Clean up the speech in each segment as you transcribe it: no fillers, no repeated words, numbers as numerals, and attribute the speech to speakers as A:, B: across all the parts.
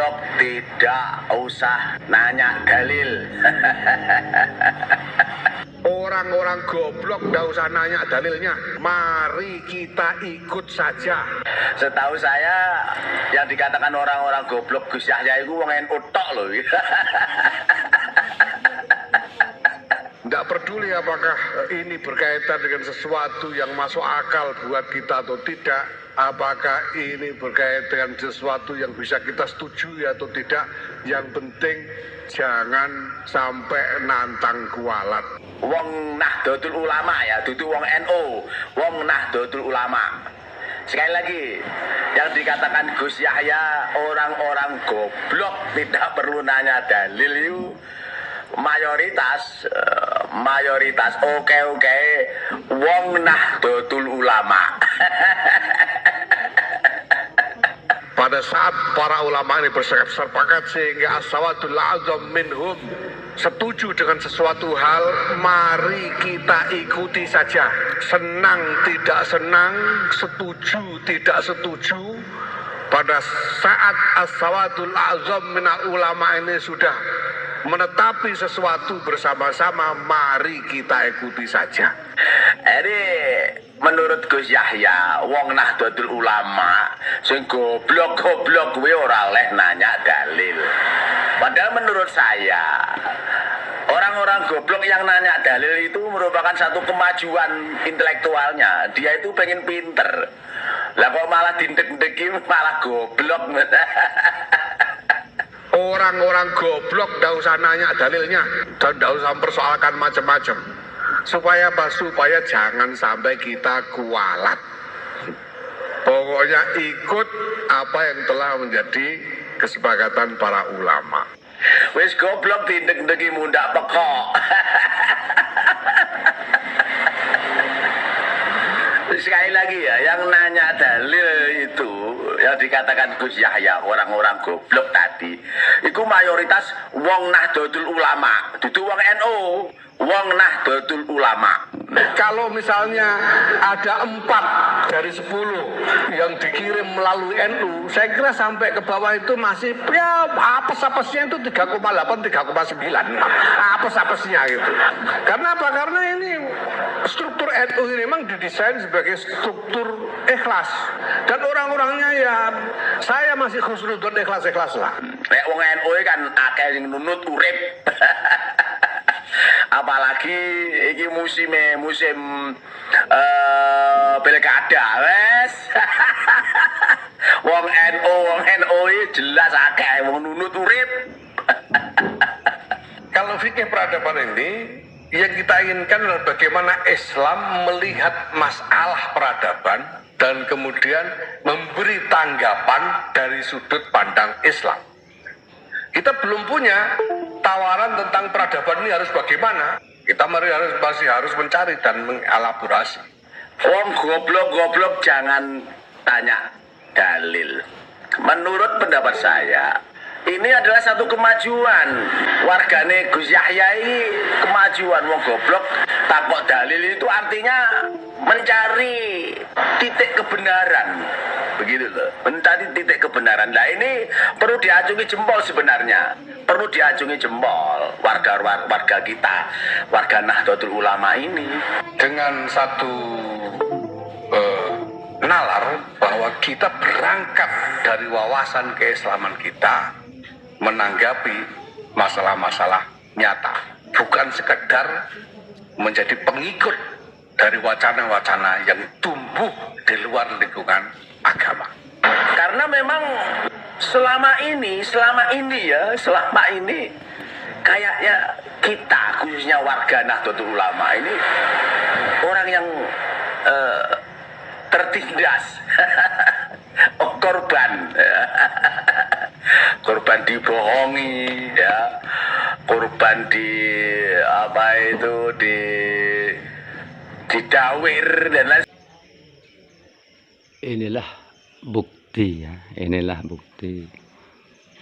A: goblok tidak usah nanya dalil.
B: Orang-orang goblok nggak usah nanya dalilnya. Mari kita ikut saja.
A: Setahu saya yang dikatakan orang-orang goblok Gus Yahya itu wong NU tok loh.
B: Nggak peduli apakah ini berkaitan dengan sesuatu yang masuk akal buat kita atau tidak, apakah ini berkaitan dengan sesuatu yang bisa kita setujui atau tidak, yang penting jangan sampai nantang kualat.
A: Wong Nahdlatul Ulama ya, dudu wong NU, wong Nahdlatul Ulama. Sekali lagi, yang dikatakan Gus Yahya orang-orang goblok tidak perlu nanya dalil itu mayoritas oke wong Nahdlatul Ulama.
B: Pada saat para ulama ini bersepakat sehingga as-sawadul a'zam minhum setuju dengan sesuatu hal, mari kita ikuti saja. Senang tidak senang, setuju tidak setuju, pada saat as-sawadul a'zam minal ulama ini sudah menetapi sesuatu bersama-sama, mari kita ikuti saja.
A: Jadi menurut Gus Yahya, wong Nahdlatul Ulama sing goblok kuwi ora oleh nanya dalil. Padahal menurut saya orang-orang goblok yang nanya dalil itu merupakan satu kemajuan intelektualnya. Dia itu pengen pinter. Lah kok malah dindek-deki malah goblok.
B: Orang-orang goblok nggak usah nanya dalilnya dan nggak usah mempersoalkan macam-macam. Supaya apa? Supaya jangan sampai kita kualat. Pokoknya ikut apa yang telah menjadi kesepakatan para ulama.
A: Wis goblok dindek-deki mundak pekok. Sekali lagi ya, yang nanya dalil itu yang dikatakan Gus Yahya orang-orang goblok tadi, itu mayoritas wong Nahdlatul Ulama, dudu wong NU, wong Nahdlatul Ulama.
B: Kalau misalnya ada 4 dari 10 yang dikirim melalui NU, saya kira sampai ke bawah itu masih ya apes-apesnya itu 3,8, 3,9 apes-apesnya gitu. Karena apa? Karena ini struktur NU ini memang didesain sebagai struktur ikhlas, dan orang-orangnya ya saya masih khusnudon ikhlas-ikhlas lah.
A: Nek wong NU kan akeh sing nunut urip. Apalagi iki musim pilkada wes. Wong NU jelas akeh wong nunut urip.
B: Kalau fikih peradaban ini yang kita inginkan adalah bagaimana Islam melihat masalah peradaban dan kemudian memberi tanggapan dari sudut pandang Islam. Kita belum punya tawaran tentang peradaban ini harus bagaimana. Kita masih harus mencari dan mengelaborasi.
A: Wong goblok jangan tanya dalil. Menurut pendapat saya, ini adalah satu kemajuan. Wargane Gus Yahya ini kemajuan. Wong goblok takok dalil itu artinya mencari titik kebenaran. Begitu loh, mencari titik kebenaran. Nah ini perlu diacungi jempol sebenarnya. Perlu diacungi jempol warga kita, warga Nahdlatul Ulama ini.
B: Dengan satu nalar bahwa kita berangkat dari wawasan keislaman kita menanggapi masalah-masalah nyata, bukan sekedar menjadi pengikut dari wacana-wacana yang tumbuh di luar lingkungan agama.
A: Karena memang selama ini kayaknya kita khususnya warga Nahdlatul Ulama ini orang yang tertindas. Korban dibohongi ya, korban didawir dan lain.
C: Inilah bukti ya, inilah bukti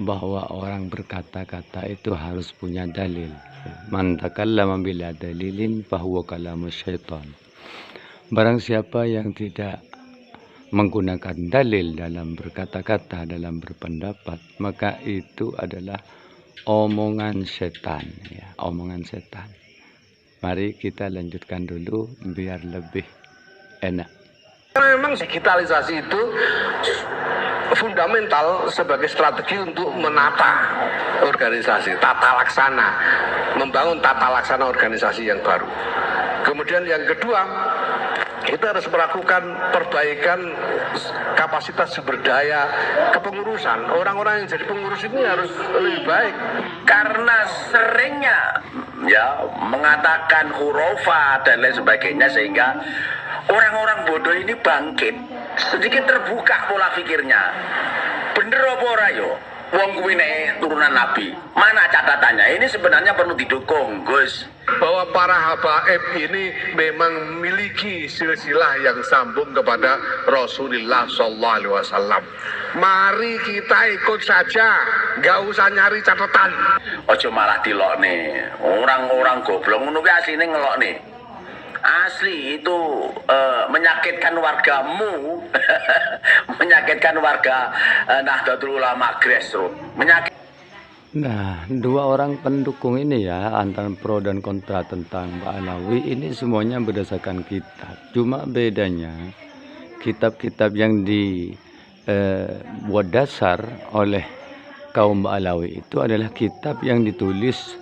C: bahwa orang berkata-kata itu harus punya dalil. Man takallama bila dalilin fahuwa kalamu syaitan. Barang siapa yang tidak menggunakan dalil dalam berkata-kata, dalam berpendapat, maka itu adalah omongan setan, ya, omongan setan. Mari kita lanjutkan dulu biar lebih enak.
B: Memang digitalisasi itu fundamental sebagai strategi untuk menata organisasi, tata laksana, membangun tata laksana organisasi yang baru. Kemudian yang kedua, kita harus melakukan perbaikan kapasitas sumber daya kepengurusan. Orang-orang yang jadi pengurus ini harus lebih baik.
A: Karena seringnya ya mengatakan hurufat dan lain sebagainya, sehingga orang-orang bodoh ini bangkit, sedikit terbuka pola pikirnya. Bener apa ora yo? Wong kuwi nek turunan Nabi. Mana catatannya? Ini sebenarnya perlu didukung, Gus.
B: Bahwa para habaib ini memang memiliki silsilah yang sambung kepada Rasulullah SAW. Mari kita ikut saja, nggak usah nyari catatan.
A: Ojo malah dilok nih. Orang-orang goblok ngono kuwi asline ngelok nih. Asli itu menyakitkan wargamu, menyakitkan warga Nahdlatul Ulama grassroots.
C: Nah, dua orang pendukung ini ya, antara pro dan kontra tentang Mbak Alawi ini semuanya berdasarkan kitab. Cuma bedanya kitab-kitab yang dibuat dasar oleh kaum Mbak Alawi itu adalah kitab yang ditulis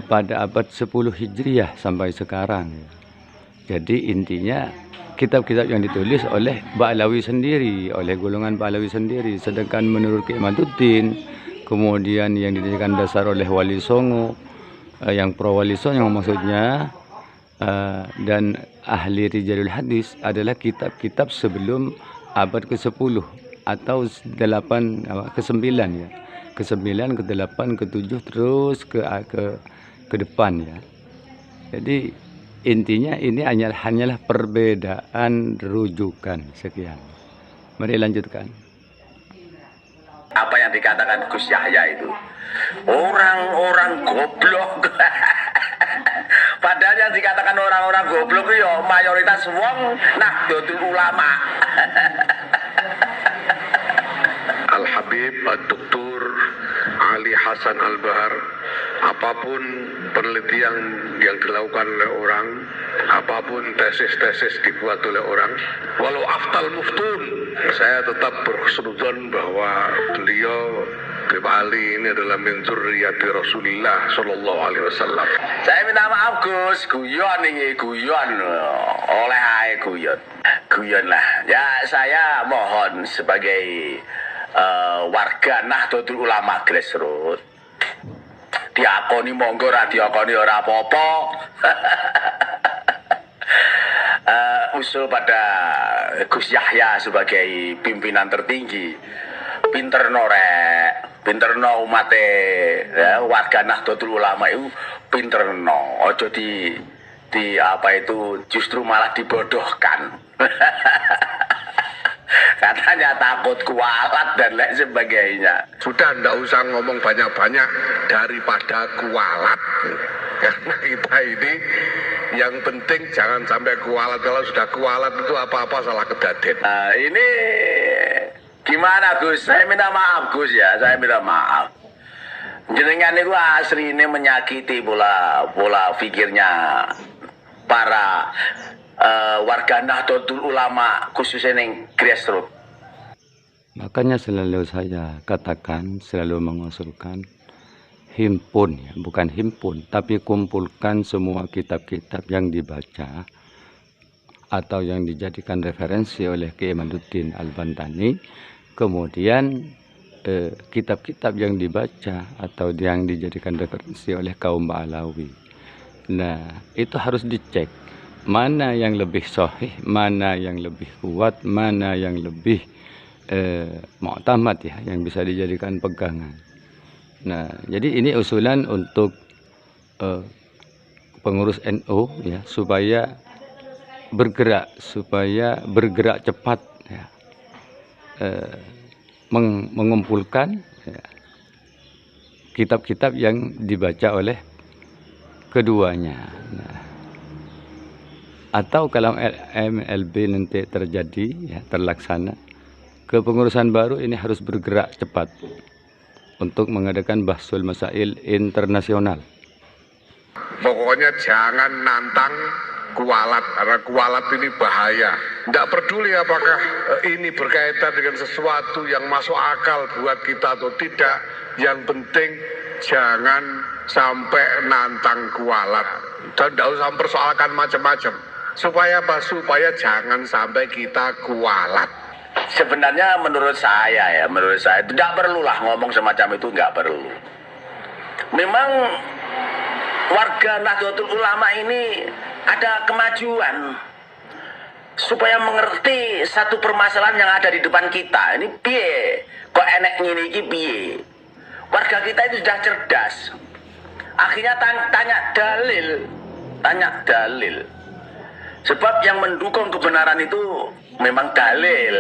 C: pada abad 10 Hijriah sampai sekarang. Jadi intinya kitab-kitab yang ditulis oleh Ba'alawi sendiri, oleh golongan Ba'alawi sendiri. Sedangkan menurut Ki Imaduddin, kemudian yang dijadikan dasar oleh Wali Songo, yang pro Wali Songo maksudnya, dan ahli Rijalul Hadis adalah kitab-kitab sebelum abad ke-10 atau ke-9 ya. Ke-9, ke-8, ke-7 terus ke depan ya. Jadi intinya ini hanyalah perbedaan rujukan. Sekian. Mari lanjutkan.
A: Apa yang dikatakan Gus Yahya itu? Orang-orang goblok. Padahal yang dikatakan orang-orang goblok itu ya mayoritas wong Nahdlatul Ulama.
B: Al-Habib Ad-Doktor Ali Hasan Al-Bahar, apapun penelitian yang dilakukan oleh orang, apapun tesis-tesis dibuat oleh orang, walau aftal muftun, saya tetap berhusnuzon bahwa beliau Ali ini adalah min dzurriyyati Rasulillah sallallahu alaihi wasallam.
A: Saya minta maaf Gus, guyon ini, guyon. Oleh ae guyon. Guyon lah. Ya saya mohon sebagai warga Nahdlatul Ulama grassroots, diakoni monggo, ra diakoni ora apa-apa. Usul pada Gus Yahya sebagai pimpinan tertinggi, pinterno rek, pinterno umate ya, warga Nahdlatul Ulama itu pinterno, ojo di apa itu justru malah dibodohkan. Katanya takut kualat dan lain sebagainya.
B: Sudah ndak usah ngomong banyak-banyak daripada kualat. Karena kita ini yang penting jangan sampai kualat. Kalau sudah kualat itu apa-apa salah kedaden.
A: Ini gimana Gus? Saya minta maaf Gus ya, saya minta maaf. Jenengan itu asli ini menyakiti pola pikirnya para warga Nahdlatul Ulama khususnya yang grassroots.
C: Makanya selalu saya katakan, selalu mengusulkan himpun ya, bukan himpun, tapi kumpulkan semua kitab-kitab yang dibaca atau yang dijadikan referensi oleh Ki Imaduddin Al-Bantani, kemudian kitab-kitab yang dibaca atau yang dijadikan referensi oleh kaum Ba'alawi. Nah, itu harus dicek mana yang lebih sahih, mana yang lebih kuat, mana yang lebih mu'tamad ya, yang bisa dijadikan pegangan. Nah, jadi ini usulan untuk pengurus NU ya, supaya bergerak cepat ya, mengumpulkan kitab-kitab yang dibaca oleh keduanya. Nah, Atau kalau MLB nanti terjadi, ya, terlaksana, kepengurusan baru ini harus bergerak cepat untuk mengadakan bahsul masail internasional.
B: Pokoknya jangan nantang kualat, karena kualat ini bahaya. Tidak peduli apakah ini berkaitan dengan sesuatu yang masuk akal buat kita atau tidak. Yang penting jangan sampai nantang kualat. Dan tidak usah mempersoalkan macam-macam. Supaya apa? Supaya jangan sampai kita kualat.
A: Sebenarnya menurut saya tidak perlulah ngomong semacam itu, nggak perlu. Memang warga Nahdlatul Ulama ini ada kemajuan supaya mengerti satu permasalahan yang ada di depan kita. Ini piye? Kok enek ngene iki piye? Warga kita itu sudah cerdas. Akhirnya tanya dalil. Sebab yang mendukung kebenaran itu memang dalil.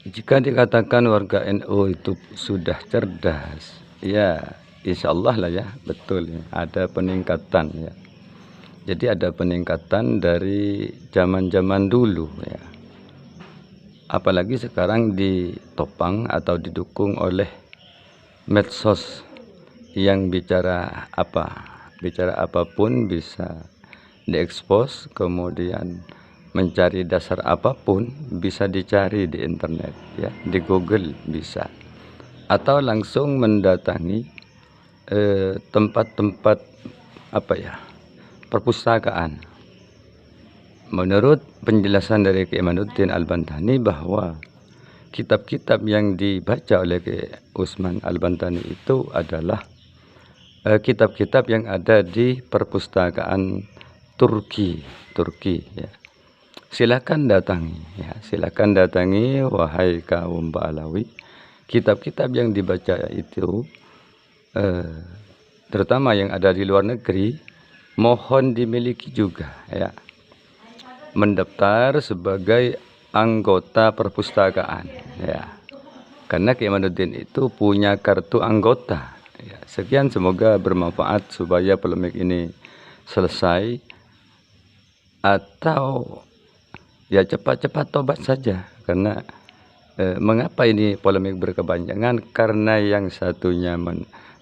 C: Jika dikatakan warga NU itu sudah cerdas, ya insya Allah lah ya, betul ya, ada peningkatan ya. Jadi ada peningkatan dari zaman-zaman dulu ya. Apalagi sekarang ditopang atau didukung oleh medsos yang bicara apapun bisa diekspos, kemudian mencari dasar apapun bisa dicari di internet ya, di Google bisa, atau langsung mendatangi tempat-tempat perpustakaan. Menurut penjelasan dari Kiai Imaduddin Al-Bantani bahwa kitab-kitab yang dibaca oleh Kiai Utsman Al-Bantani itu adalah kitab-kitab yang ada di perpustakaan Turki ya. Silakan datangi wahai kaum Ba'alawi. Kitab-kitab yang dibaca itu terutama yang ada di luar negeri, mohon dimiliki juga ya. Mendaftar sebagai anggota perpustakaan ya. Karena Kiai Imaduddin itu punya kartu anggota ya. Sekian, semoga bermanfaat supaya polemik ini selesai, atau ya cepat-cepat tobat saja. Karena mengapa ini polemik berkepanjangan? Karena yang satunya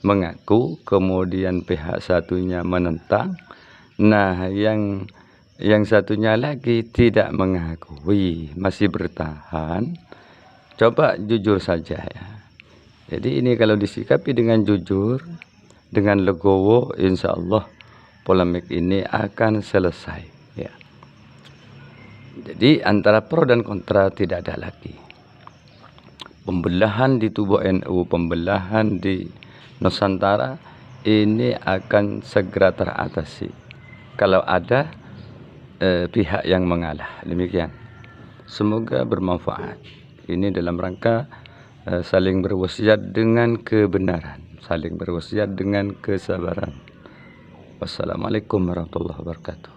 C: mengaku, kemudian pihak satunya menentang. Nah, yang satunya lagi tidak mengakui, masih bertahan. Coba jujur saja ya. Jadi ini kalau disikapi dengan jujur, dengan legowo, insya Allah polemik ini akan selesai ya. Jadi antara pro dan kontra tidak ada lagi. Pembelahan di tubuh NU, pembelahan di Nusantara ini akan segera teratasi kalau ada pihak yang mengalah. Demikian. Semoga bermanfaat. Ini dalam rangka saling berwasiat dengan kebenaran, saling berwasiat dengan kesabaran. Wassalamualaikum warahmatullahi wabarakatuh.